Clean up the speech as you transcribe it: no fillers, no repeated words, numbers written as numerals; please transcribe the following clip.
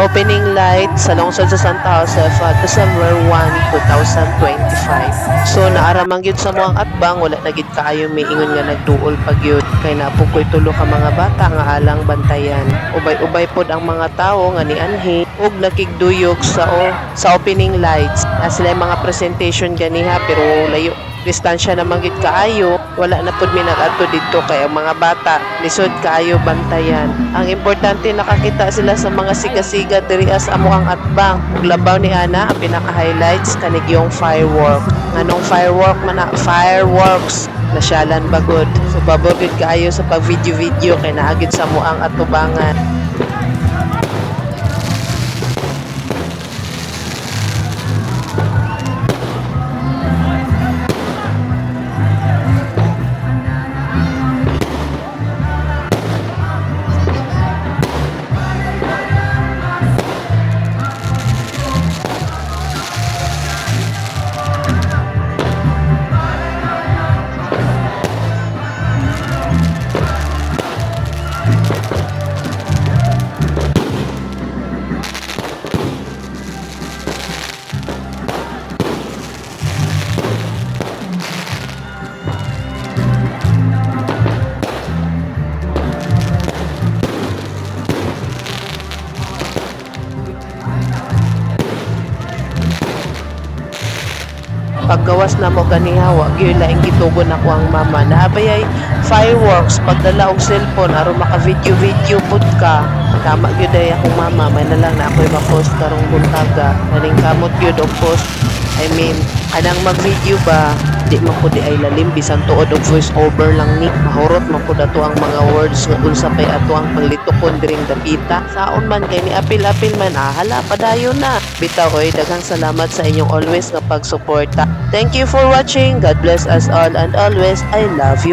opening light sa lungsod sa Santa Josef December 1, 2025. So naaramang gyud sa mga atbang wala na gid kaayo miingon nga nagduol pag yun kay napukoy tulo ka mga bata nga alang bantayan. Ubay-ubay pod ang mga tawo nga nianhi ug nakigduyok sa opening lights. Na sila mga presentation ganiha pero layo distansya naman gid kaayo, wala na pud mi nag-adto didto kay ang mga bata lisod kaayo bantayan. Ang importante nakakita sila sa mga siga-siga diri sa amuang atbang. Ug labaw ni ana ang pinaka-highlights kanig yung firework. Nganong fireworks nasyalan bagod. So babor gid kaayo sa pag video kay naagid sa muang atubangan. Paggawas na mo ganiha wa gyud laing gitugon ako ang mama naabay ay fireworks pagdala og cellphone aron maka video pud ka. Tama gyud ay akong mama may na lang na ako'y ma-post karong buntaga kaning kamot gyud og post. I mean anang mag-video ba di man pud ay lalim bisan tuod og voice over lang ni mahurot man pud ato ang mga words nga unsa pay ato ang panglitukon diring dapita saon man kay ni apil man hala padayon na bitaw oy daghang salamat sa inyong always nga pagsuporta. Thank you for watching. God bless us all and always I love you.